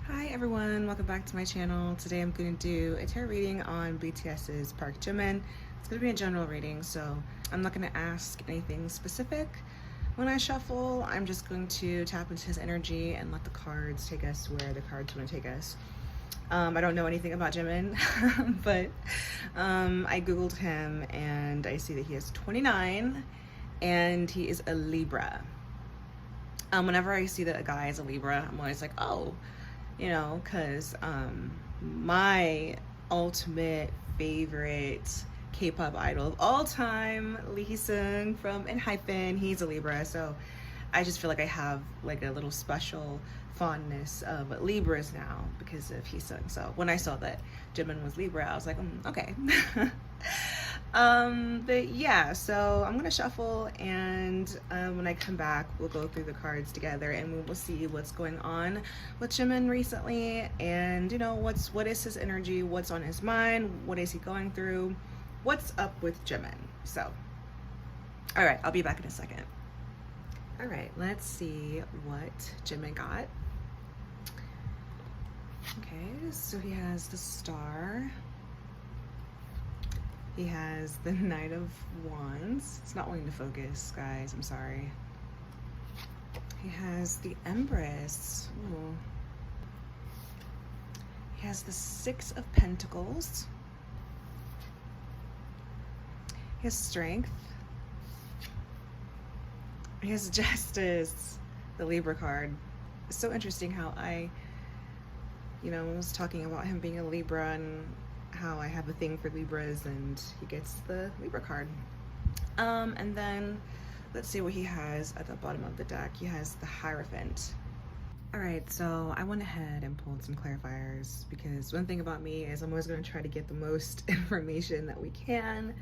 Hi everyone, welcome back to my channel. Today I'm going to do a tarot reading on BTS's Park Jimin. It's going to be a general reading, so I'm not going to ask anything specific. When I shuffle, I'm just going to tap into his energy and let the cards take us where the cards want to take us. I don't know anything about Jimin, but I googled him and I see that he is 29 and he is a Libra. Whenever I see that a guy is a Libra, I'm always like, oh, you know, because my ultimate favorite K-pop idol of all time, Lee Hee-sung from ENHYPEN, he's a Libra, so I just feel like I have like a little special fondness of Libras now because of Hee-sung. So when I saw that Jimin was Libra, I was like, okay. But yeah, so I'm gonna shuffle, and when I come back, we'll go through the cards together and we will see what's going on with Jimin recently, and you know, what is his energy, what's on his mind, what is he going through, what's up with Jimin. So all right, I'll be back in a second. All right, let's see what Jimin got. Okay, so he has the Star. He has the Knight of Wands. It's not wanting to focus, guys, I'm sorry. He has the Empress. Ooh. He has the Six of Pentacles. He has Strength. He has Justice, the Libra card. It's so interesting how I was talking about him being a Libra and how I have a thing for Libras, and he gets the Libra card. And then let's see what he has at the bottom of the deck. He has the Hierophant. All right, so I went ahead and pulled some clarifiers because one thing about me is I'm always going to try to get the most information that we can.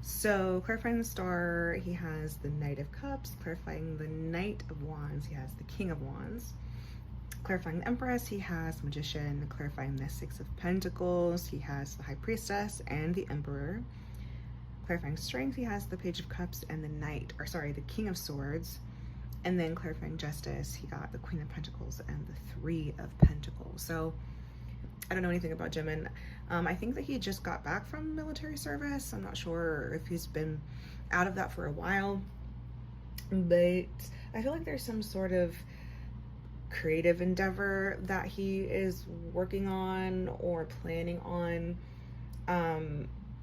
So clarifying the Star, he has the Knight of Cups. Clarifying the Knight of Wands, he has the King of Wands. Clarifying the Empress, he has Magician. Clarifying the Six of Pentacles, he has the High Priestess and the Emperor. Clarifying Strength, he has the Page of Cups and the King of Swords. And then clarifying Justice, he got the Queen of Pentacles and the Three of Pentacles. So I don't know anything about Jimin. I think that he just got back from military service. I'm not sure if he's been out of that for a while, but I feel like there's some sort of creative endeavor that he is working on or planning on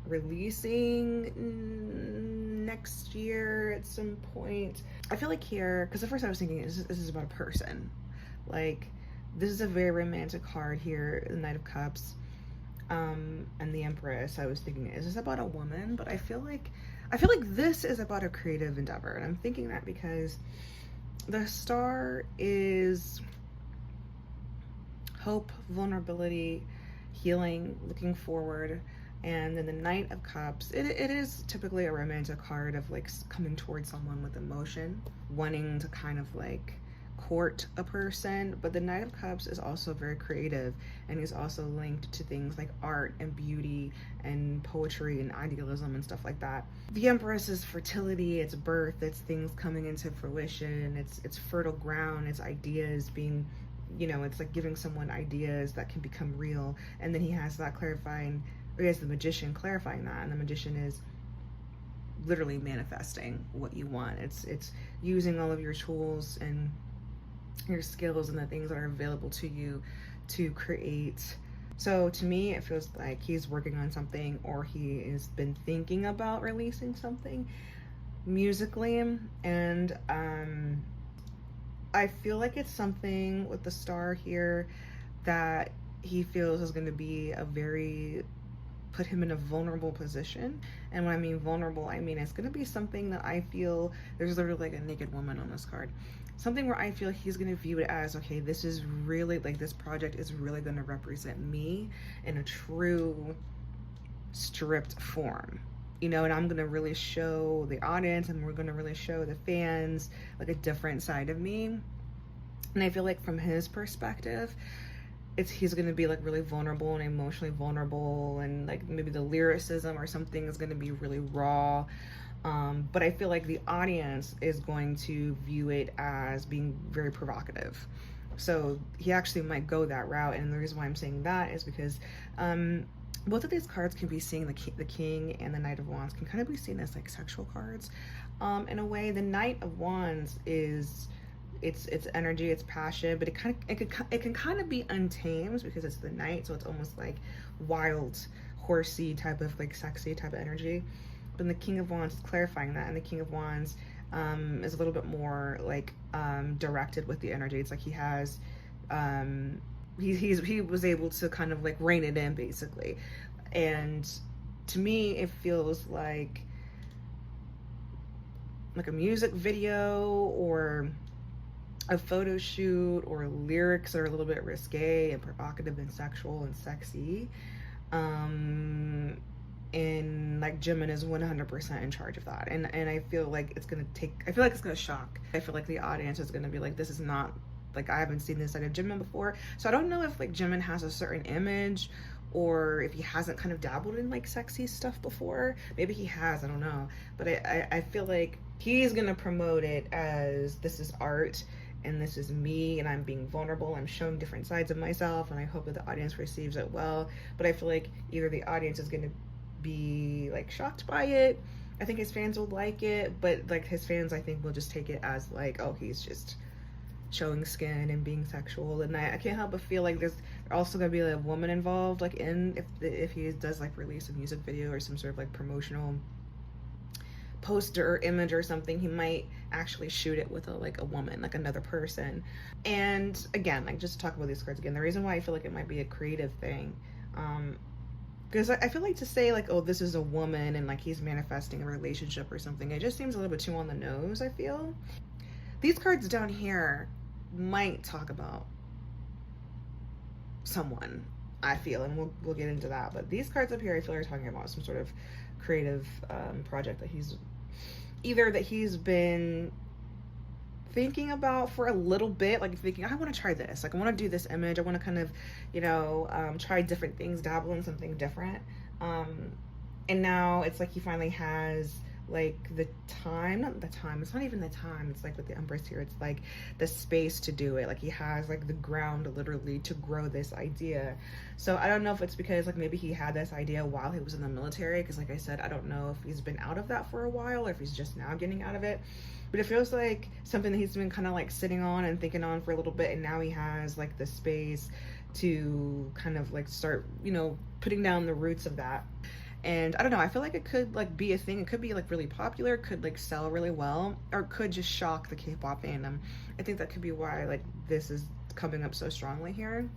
releasing next year at some point. I feel like here, because at first I was thinking this is about a person. Like, this is a very romantic card here, the Knight of Cups, and the Empress. I was thinking, is this about a woman? But I feel like this is about a creative endeavor, and I'm thinking that because the Star is hope, vulnerability, healing, looking forward. And then the Knight of Cups, it is typically a romantic card of like coming towards someone with emotion, wanting to kind of like court a person. But the Knight of Cups is also very creative, and is also linked to things like art and beauty and poetry and idealism and stuff like that. The Empress is fertility, it's birth, it's things coming into fruition, it's fertile ground, it's ideas being, it's like giving someone ideas that can become real. And then he has that he has the Magician clarifying that, and the Magician is literally manifesting what you want. It's using all of your tools and your skills and the things that are available to you to create. So to me, it feels like he's working on something, or he has been thinking about releasing something musically. And I feel like it's something with the Star here that he feels is going to be put him in a vulnerable position. And when I mean vulnerable, I mean it's going to be something that I feel, there's literally like a naked woman on this card, something where I feel he's going to view it as, okay, this is really like, this project is really going to represent me in a true stripped form, and I'm going to really show the audience, and we're going to really show the fans like a different side of me. And I feel like from his perspective, he's going to be like really vulnerable and emotionally vulnerable, and like maybe the lyricism or something is going to be really raw. But I feel like the audience is going to view it as being very provocative. So he actually might go that route. And the reason why I'm saying that is because both of these cards can be seen, the King and the Knight of Wands can kind of be seen as like sexual cards. In a way, the Knight of Wands is it's energy, it's passion, but it can kind of be untamed because it's the Knight, so it's almost like wild, horsey type of like sexy type of energy. But the King of Wands is clarifying that, and the King of Wands is a little bit more like directed with the energy. It's like he has he was able to kind of like rein it in basically. And to me it feels like a music video or a photo shoot or lyrics that are a little bit risque and provocative and sexual and sexy. And like Jimin is 100% in charge of that, and I feel like it's gonna shock. I feel like the audience is gonna be like, this is not, like, I haven't seen this side of Jimin before. So I don't know if like Jimin has a certain image, or if he hasn't kind of dabbled in like sexy stuff before. Maybe he has, I don't know. But I feel like he's gonna promote it as, this is art and this is me and I'm being vulnerable, I'm showing different sides of myself, and I hope that the audience receives it well. But I feel like either the audience is gonna be like shocked by it, I think his fans will like it, but like his fans I think will just take it as like, oh, he's just showing skin and being sexual. And I can't help but feel like there's also gonna be a woman involved, like in if he does like release a music video or some sort of like promotional poster or image or something, he might actually shoot it with a woman, like another person. And again, like, just to talk about these cards again, the reason why I feel like it might be a creative thing, because I feel like to say like, oh, this is a woman and like he's manifesting a relationship or something, it just seems a little bit too on the nose. I feel these cards down here might talk about someone, I feel, and we'll get into that. But these cards up here I feel are talking about some sort of creative project that he's been thinking about for a little bit, like thinking, I want to try this, like I want to do this image, I want to kind of, you know, try different things, dabble in something different, and now it's like he finally has like the time, not the time, it's not even the time, it's like with the Empress here, it's like the space to do it, like he has like the ground literally to grow this idea. So I don't know if it's because like maybe he had this idea while he was in the military, because like I said, I don't know if he's been out of that for a while or if he's just now getting out of it, but it feels like something that he's been kind of like sitting on and thinking on for a little bit, and now he has like the space to kind of like start, you know, putting down the roots of that. And I don't know, I feel like it could like be a thing, it could be like really popular, it could like sell really well, or it could just shock the K-pop fandom. I think that could be why like this is coming up so strongly here.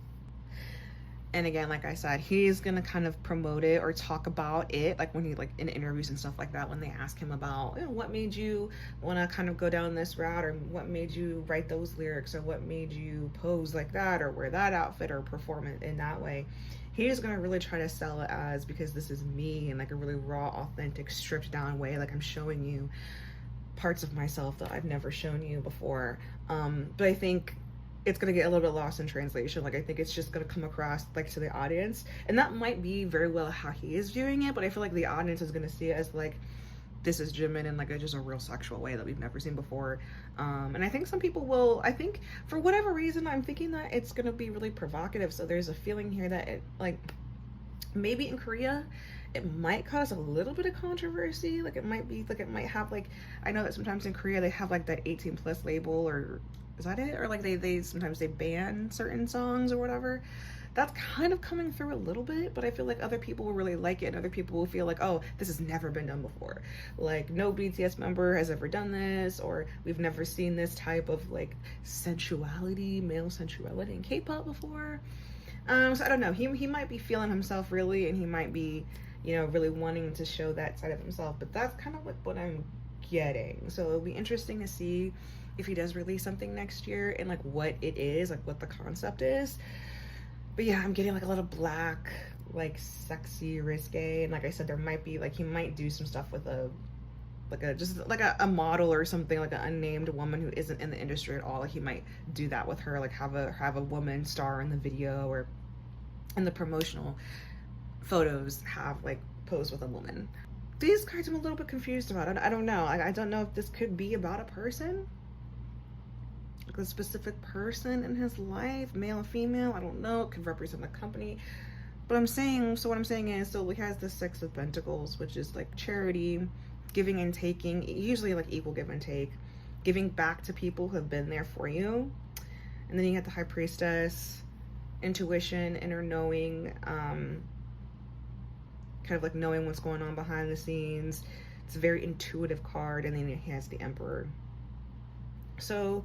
And again, like I said, he's gonna kind of promote it or talk about it, like when he, like in interviews and stuff like that, when they ask him about, you know, what made you want to kind of go down this route, or what made you write those lyrics, or what made you pose like that, or wear that outfit, or perform it in that way. He's gonna really try to sell it as, because this is me in like a really raw, authentic, stripped down way, like I'm showing you parts of myself that I've never shown you before. But I think it's gonna get a little bit lost in translation. Like I think it's just gonna come across like to the audience, and that might be very well how he is viewing it, but I feel like the audience is gonna see it as like, this is Jimin in like just a real sexual way that we've never seen before. And I think some people will, I think for whatever reason, I'm thinking that it's gonna be really provocative. So there's a feeling here that it, like, maybe in Korea it might cause a little bit of controversy. Like it might be, like it might have like, I know that sometimes in Korea they have like that 18+ label, or is that it? Or like they sometimes they ban certain songs or whatever. That's kind of coming through a little bit, but I feel like other people will really like it, and other people will feel like, oh, this has never been done before. Like no BTS member has ever done this, or we've never seen this type of like sensuality, male sensuality in K-pop before. So I don't know, he might be feeling himself really, and he might be, you know, really wanting to show that side of himself, but that's kind of like what I'm getting. So it'll be interesting to see if he does release something next year, and like what it is, like what the concept is. But yeah, I'm getting like a little black, like sexy, risque, and like I said, there might be like, he might do some stuff with just like a model or something, like an unnamed woman who isn't in the industry at all. Like he might do that with her, like have a woman star in the video, or in the promotional photos have like pose with a woman. These cards I'm a little bit confused about. I don't know. I don't know if this could be about a person. like a specific person in his life, male or female, I don't know, it could represent a company. But what I'm saying is, so he has the Six of Pentacles, which is like charity, giving and taking, usually like equal give and take, giving back to people who have been there for you. And then you have the High Priestess, intuition, inner knowing, kind of like knowing what's going on behind the scenes. It's a very intuitive card. And then it has the Emperor. So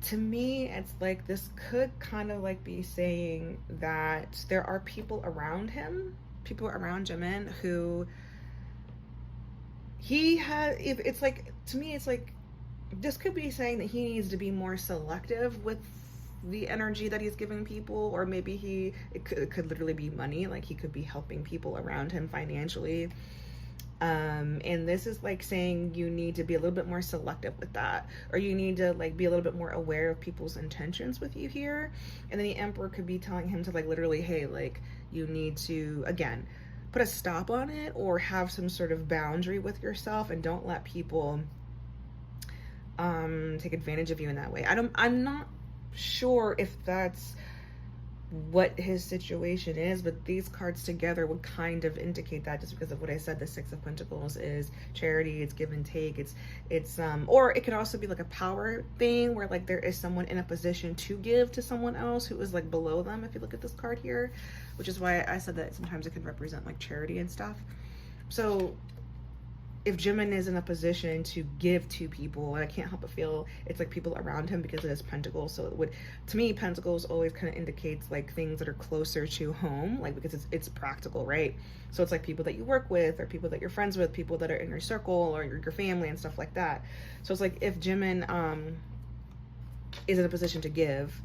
to me, it's like this could kind of like be saying that there are people around him, people around Jimin, who he has, if it's like, to me, it's like, this could be saying that he needs to be more selective with the energy that he's giving people, or maybe it could literally be money, like he could be helping people around him financially. And this is like saying you need to be a little bit more selective with that, or you need to like be a little bit more aware of people's intentions with you here. And then the Emperor could be telling him to like literally, hey, like you need to, again, put a stop on it, or have some sort of boundary with yourself, and don't let people take advantage of you in that way. I'm not sure if that's what his situation is, but these cards together would kind of indicate that, just because of what I said. The Six of Pentacles is charity, it's give and take, it's or it could also be like a power thing, where like there is someone in a position to give to someone else who is like below them, if you look at this card here, which is why I said that sometimes it can represent like charity and stuff. So if Jimin is in a position to give to people, and I can't help but feel it's like people around him, because it is Pentacles. So it would, to me, Pentacles always kind of indicates like things that are closer to home, like because it's practical, right? So it's like people that you work with, or people that you're friends with, people that are in your circle, or your family and stuff like that. So it's like if Jimin is in a position to give,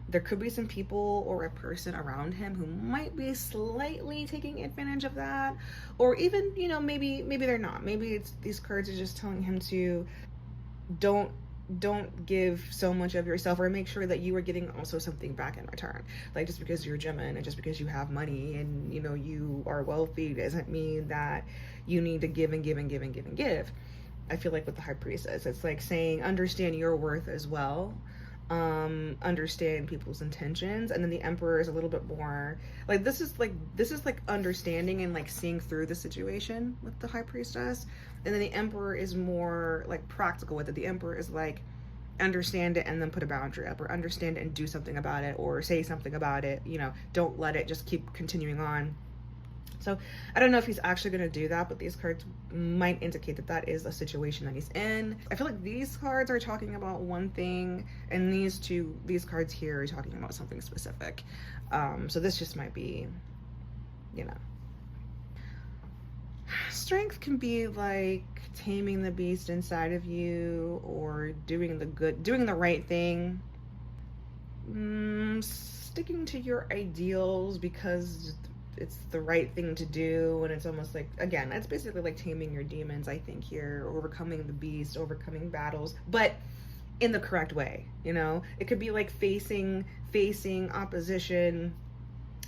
there could be some people or a person around him who might be slightly taking advantage of that. Or even, you know, maybe they're not. Maybe it's, these cards are just telling him to don't give so much of yourself, or make sure that you are getting also something back in return. Like, just because you're Jimin and just because you have money and, you know, you are wealthy doesn't mean that you need to give and give and give and give and give. I feel like with the High Priestess, it's like saying understand your worth as well. Understand people's intentions. And then the Emperor is a little bit more like, this is like understanding and like seeing through the situation with the High Priestess. And then the Emperor is more like practical with it. The Emperor is like, understand it and then put a boundary up, or understand it and do something about it, or say something about it, you know, don't let it just keep continuing on. So I don't know if he's actually going to do that, but these cards might indicate that that is a situation that he's in. I feel like these cards are talking about one thing, and these cards here are talking about something specific. So this just might be, you know. Strength can be like taming the beast inside of you, or doing the right thing. Sticking to your ideals because it's the right thing to do, and it's almost like, again, that's basically like taming your demons, I think, here, overcoming the beast, overcoming battles, but in the correct way. You know, it could be like facing opposition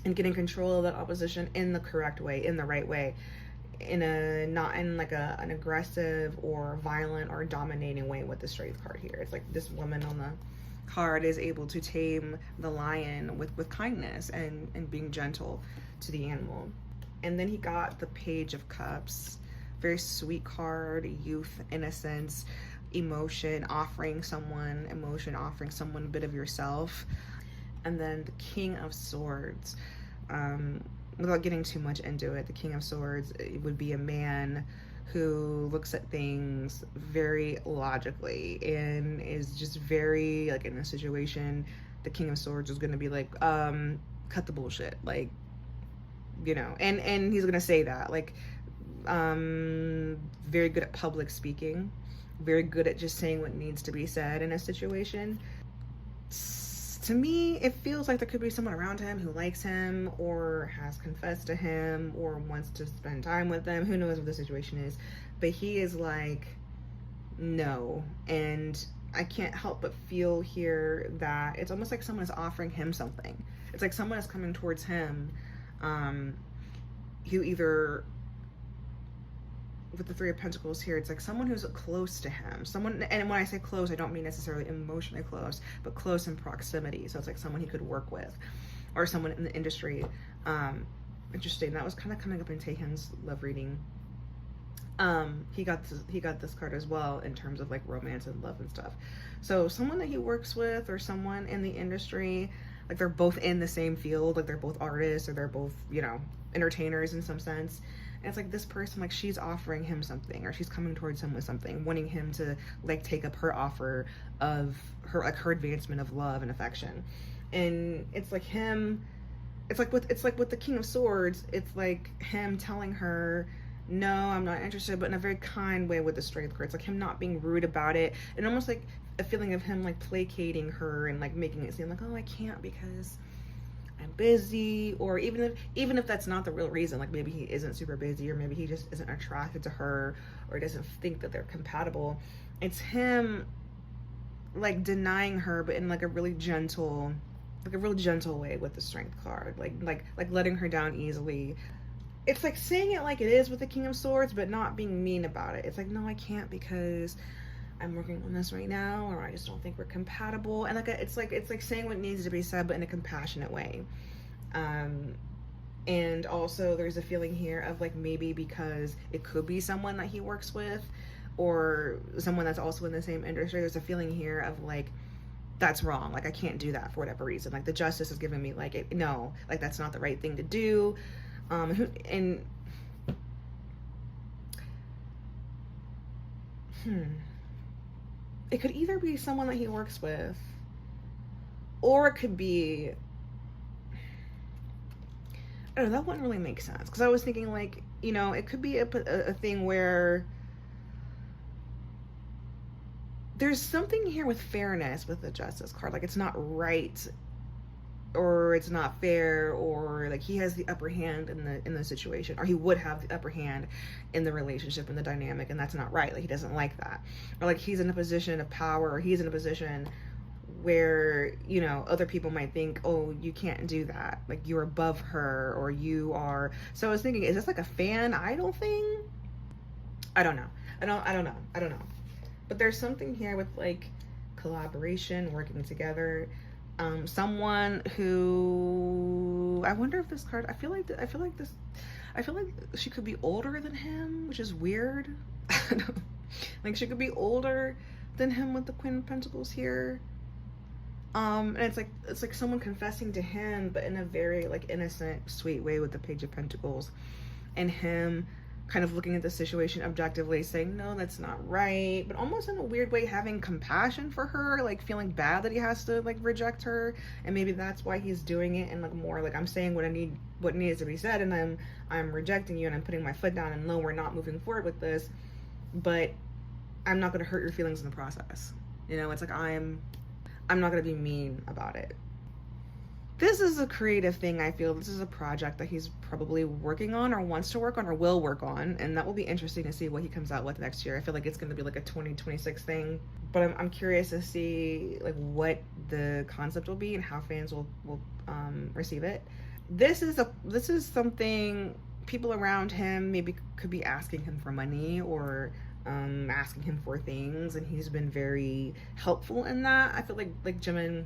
and getting control of that opposition in the correct way, in the right way, not in like an aggressive or violent or dominating way with the Strength card here. It's like this woman on the card is able to tame the lion with kindness and being gentle to the animal. And then he got the Page of Cups, very sweet card, youth, innocence, emotion, offering someone a bit of yourself. And then the King of Swords, without getting too much into it, the King of Swords, it would be a man who looks at things very logically and is just very, like, in a situation, the King of Swords is going to be like, cut the bullshit, like, you know, and he's going to say that, like, very good at public speaking, very good at just saying what needs to be said in a situation. To me, it feels like there could be someone around him who likes him, or has confessed to him, or wants to spend time with him. Who knows what the situation is, but he is like, no. And I can't help but feel here that it's almost like someone is offering him something. It's like someone is coming towards him, who either with the Three of Pentacles here, it's like someone who's close to him. Someone, and when I say close, I don't mean necessarily emotionally close, but close in proximity. So it's like someone he could work with, or someone in the industry. Interesting. That was kind of coming up in Taehyun's love reading. He got this card as well in terms of like romance and love and stuff. So someone that he works with, or someone in the industry, like they're both in the same field, like they're both artists, or they're both, you know, entertainers in some sense. And it's like this person, like she's offering him something, or she's coming towards him with something, wanting him to like take up her offer of her, like her advancement of love and affection. And it's like him, it's like with the King of Swords, it's like him telling her, no, I'm not interested, but in a very kind way with the Strength card. It's like him not being rude about it, and almost like a feeling of him like placating her and like making it seem like, oh, I can't because I'm busy. Or even if that's not the real reason, like maybe he isn't super busy, or maybe he just isn't attracted to her, or doesn't think that they're compatible. It's him like denying her, but in like a really gentle, like a real gentle way with the Strength card, like letting her down easily. It's like saying it like it is with the King of Swords, but not being mean about it. It's like, no, I can't because I'm working on this right now, or I just don't think we're compatible. And like it's like saying what needs to be said, but in a compassionate way. And also there's a feeling here of like, maybe because it could be someone that he works with, or someone that's also in the same industry, there's a feeling here of like, that's wrong, like I can't do that for whatever reason. Like the justice is giving me like, no, like that's not the right thing to do. And it could either be someone that he works with, or it could be, I don't know, that wouldn't really make sense, because I was thinking like, you know, it could be a thing where there's something here with fairness with the Justice card, like it's not right, or it's not fair, or like he has the upper hand in the situation, or he would have the upper hand in the relationship and the dynamic, and that's not right. Like he doesn't like that, or like he's in a position of power, or he's in a position where, you know, other people might think, oh, you can't do that, like you're above her, or you are. So I was thinking, is this like a fan idol thing? I don't know. But there's something here with like collaboration, working together. Someone who, I wonder if this card, I feel like she could be older than him, which is weird. Like she could be older than him with the Queen of Pentacles here. And it's like someone confessing to him, but in a very like innocent, sweet way with the Page of Pentacles, and him kind of looking at the situation objectively, saying, no, that's not right, but almost in a weird way having compassion for her, like feeling bad that he has to like reject her, and maybe that's why he's doing it, and like more like, I'm saying what needs to be said, and I'm rejecting you, and I'm putting my foot down, and no, we're not moving forward with this, but I'm not going to hurt your feelings in the process. You know, it's like I'm not going to be mean about it. This is a creative thing. I feel this is a project that he's probably working on, or wants to work on, or will work on, and that will be interesting to see what he comes out with next year. I feel like it's going to be like a 2026 thing, but I'm curious to see like what the concept will be and how fans will receive it. This is something people around him maybe could be asking him for money, or asking him for things, and he's been very helpful in that. I feel like Jimin,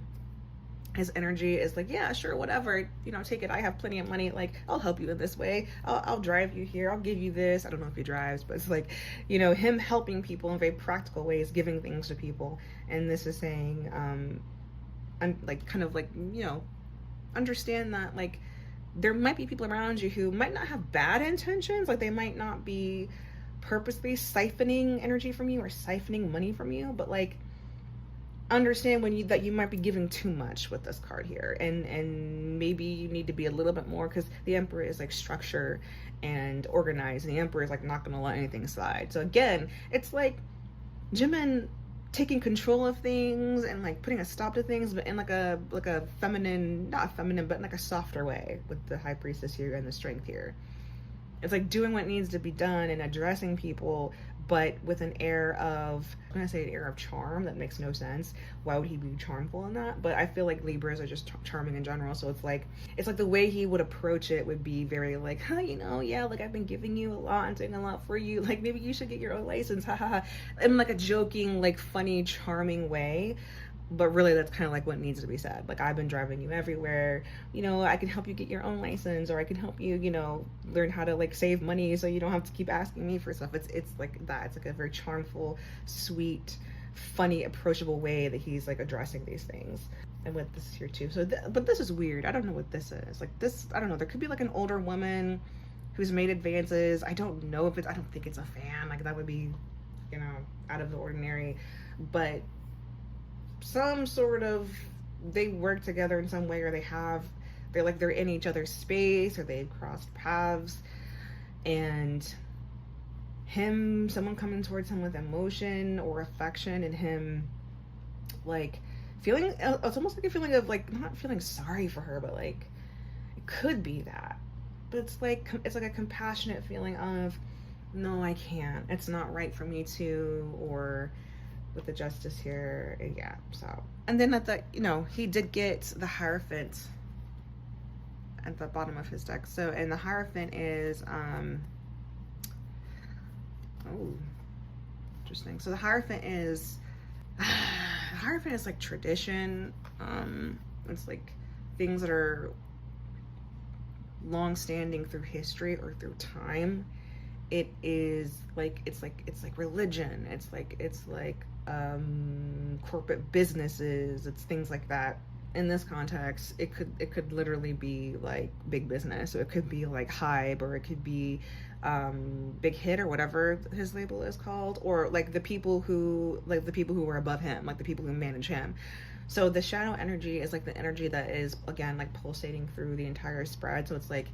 his energy is like, yeah, sure, whatever, you know, take it, I have plenty of money, like I'll help you in this way, I'll drive you here, I'll give you this. I don't know if he drives, but it's like, you know, him helping people in very practical ways, giving things to people. And this is saying, I'm like, kind of like, you know, understand that like there might be people around you who might not have bad intentions, like they might not be purposely siphoning energy from you or siphoning money from you, but like understand that you might be giving too much with this card here, and maybe you need to be a little bit more, because the Emperor is like structure and organized, and the Emperor is like not going to let anything slide. So again, it's like Jimin taking control of things and like putting a stop to things, but in like a feminine, not feminine, but in like a softer way, with the High Priestess here and the Strength here. It's like doing what needs to be done and addressing people, but with an air of, I'm gonna say an air of charm that makes no sense. Why would he be charmful in that? But I feel like Libras are just charming in general, so it's like the way he would approach it would be very like, huh, you know, yeah, like I've been giving you a lot and doing a lot for you, like maybe you should get your own license, haha, in like a joking, like funny, charming way. But really, that's kind of like what needs to be said. Like, I've been driving you everywhere, you know, I can help you get your own license, or I can help you, you know, learn how to like save money so you don't have to keep asking me for stuff. It's like that. It's like a very charmful, sweet, funny, approachable way that he's like addressing these things. And with this here too. So but this is weird. I don't know what this is. Like this, I don't know, there could be like an older woman who's made advances. I don't know if it's, I don't think it's a fan. Like that would be, you know, out of the ordinary. But some sort of, they work together in some way, or they're in each other's space, or they've crossed paths, and someone coming towards him with emotion or affection, and him like feeling, it's almost like a feeling of like, not feeling sorry for her, but like it could be that, but it's like a compassionate feeling of, no, I can't, it's not right for me to, or with the Justice here, yeah. So, and then at the, you know, he did get the Hierophant at the bottom of his deck. So, and the Hierophant is oh, interesting. So the Hierophant is like tradition. It's like things that are long-standing through history or through time. It is like, it's like religion. It's like corporate businesses. It's things like that. In this context, it could literally be like big business. So it could be like Hype, or it could be Big Hit, or whatever his label is called, or like the people who were above him, like the people who manage him. So the shadow energy is like the energy that is, again, like pulsating through the entire spread. So it's like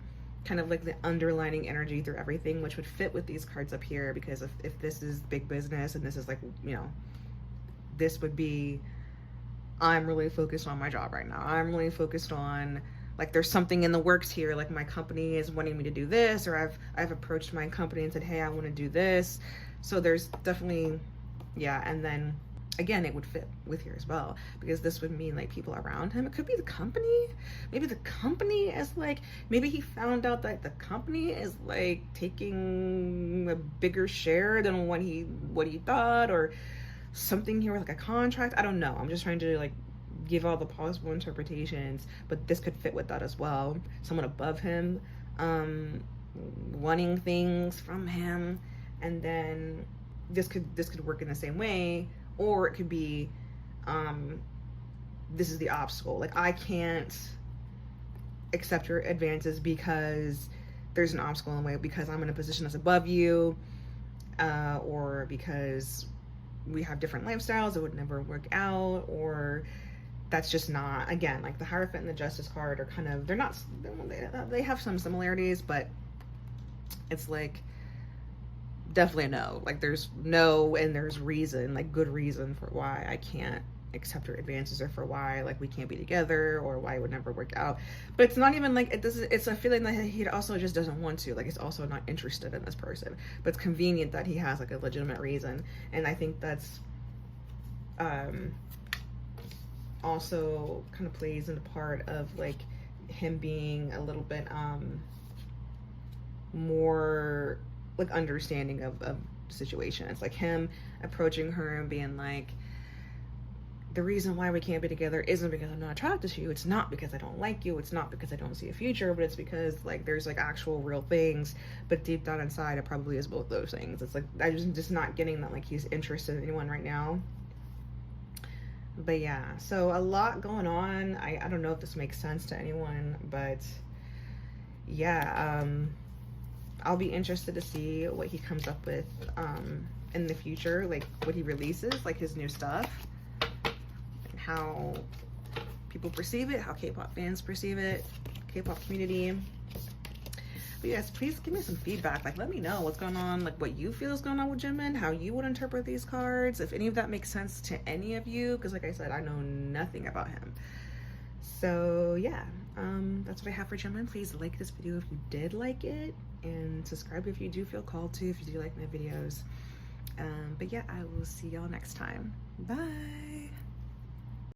kind of like the underlining energy through everything, which would fit with these cards up here, because if this is big business and this is like, you know, this would be, I'm really focused on my job right now. I'm really focused on, like, there's something in the works here, like my company is wanting me to do this, or I've approached my company and said, hey, I want to do this. So there's definitely, yeah. And then again, it would fit with here as well, because this would mean like people around him. It could be the company. Maybe the company is like, maybe he found out that the company is like taking a bigger share than what he thought, or something here with like a contract. I don't know. I'm just trying to like give all the possible interpretations, but this could fit with that as well. Someone above him, wanting things from him, and then this could work in the same way. Or it could be, this is the obstacle. Like, I can't accept your advances because there's an obstacle in the way, because I'm in a position that's above you, or because we have different lifestyles, it would never work out, or that's just not, again, like the Hierophant and the Justice card are kind of, they have some similarities, but it's like, definitely a no. Like there's no, and there's reason, like good reason for why I can't accept her advances, or for why like we can't be together, or why it would never work out. But it's not even like, it's a feeling that he also just doesn't want to, like he's also not interested in this person, but it's convenient that he has like a legitimate reason. And I think that's also kind of plays into part of like him being a little bit more like understanding of the situation. It's like him approaching her and being like, the reason why we can't be together isn't because I'm not attracted to you. It's not because I don't like you. It's not because I don't see a future, but it's because like there's like actual real things. But deep down inside, it probably is both those things. It's like, I'm just not getting that like he's interested in anyone right now. But yeah, so a lot going on. I don't know if this makes sense to anyone, but yeah, I'll be interested to see what he comes up with in the future, like what he releases, like his new stuff, and how people perceive it, how K-pop fans perceive it, K-pop community. But yes, please give me some feedback. Like, let me know what's going on, like what you feel is going on with Jimin, how you would interpret these cards, if any of that makes sense to any of you, because like I said, I know nothing about him. So yeah, that's what I have for Jimin. Please like this video if you did like it, and subscribe if you do feel called to, if you do like my videos. But yeah, I will see y'all next time. Bye.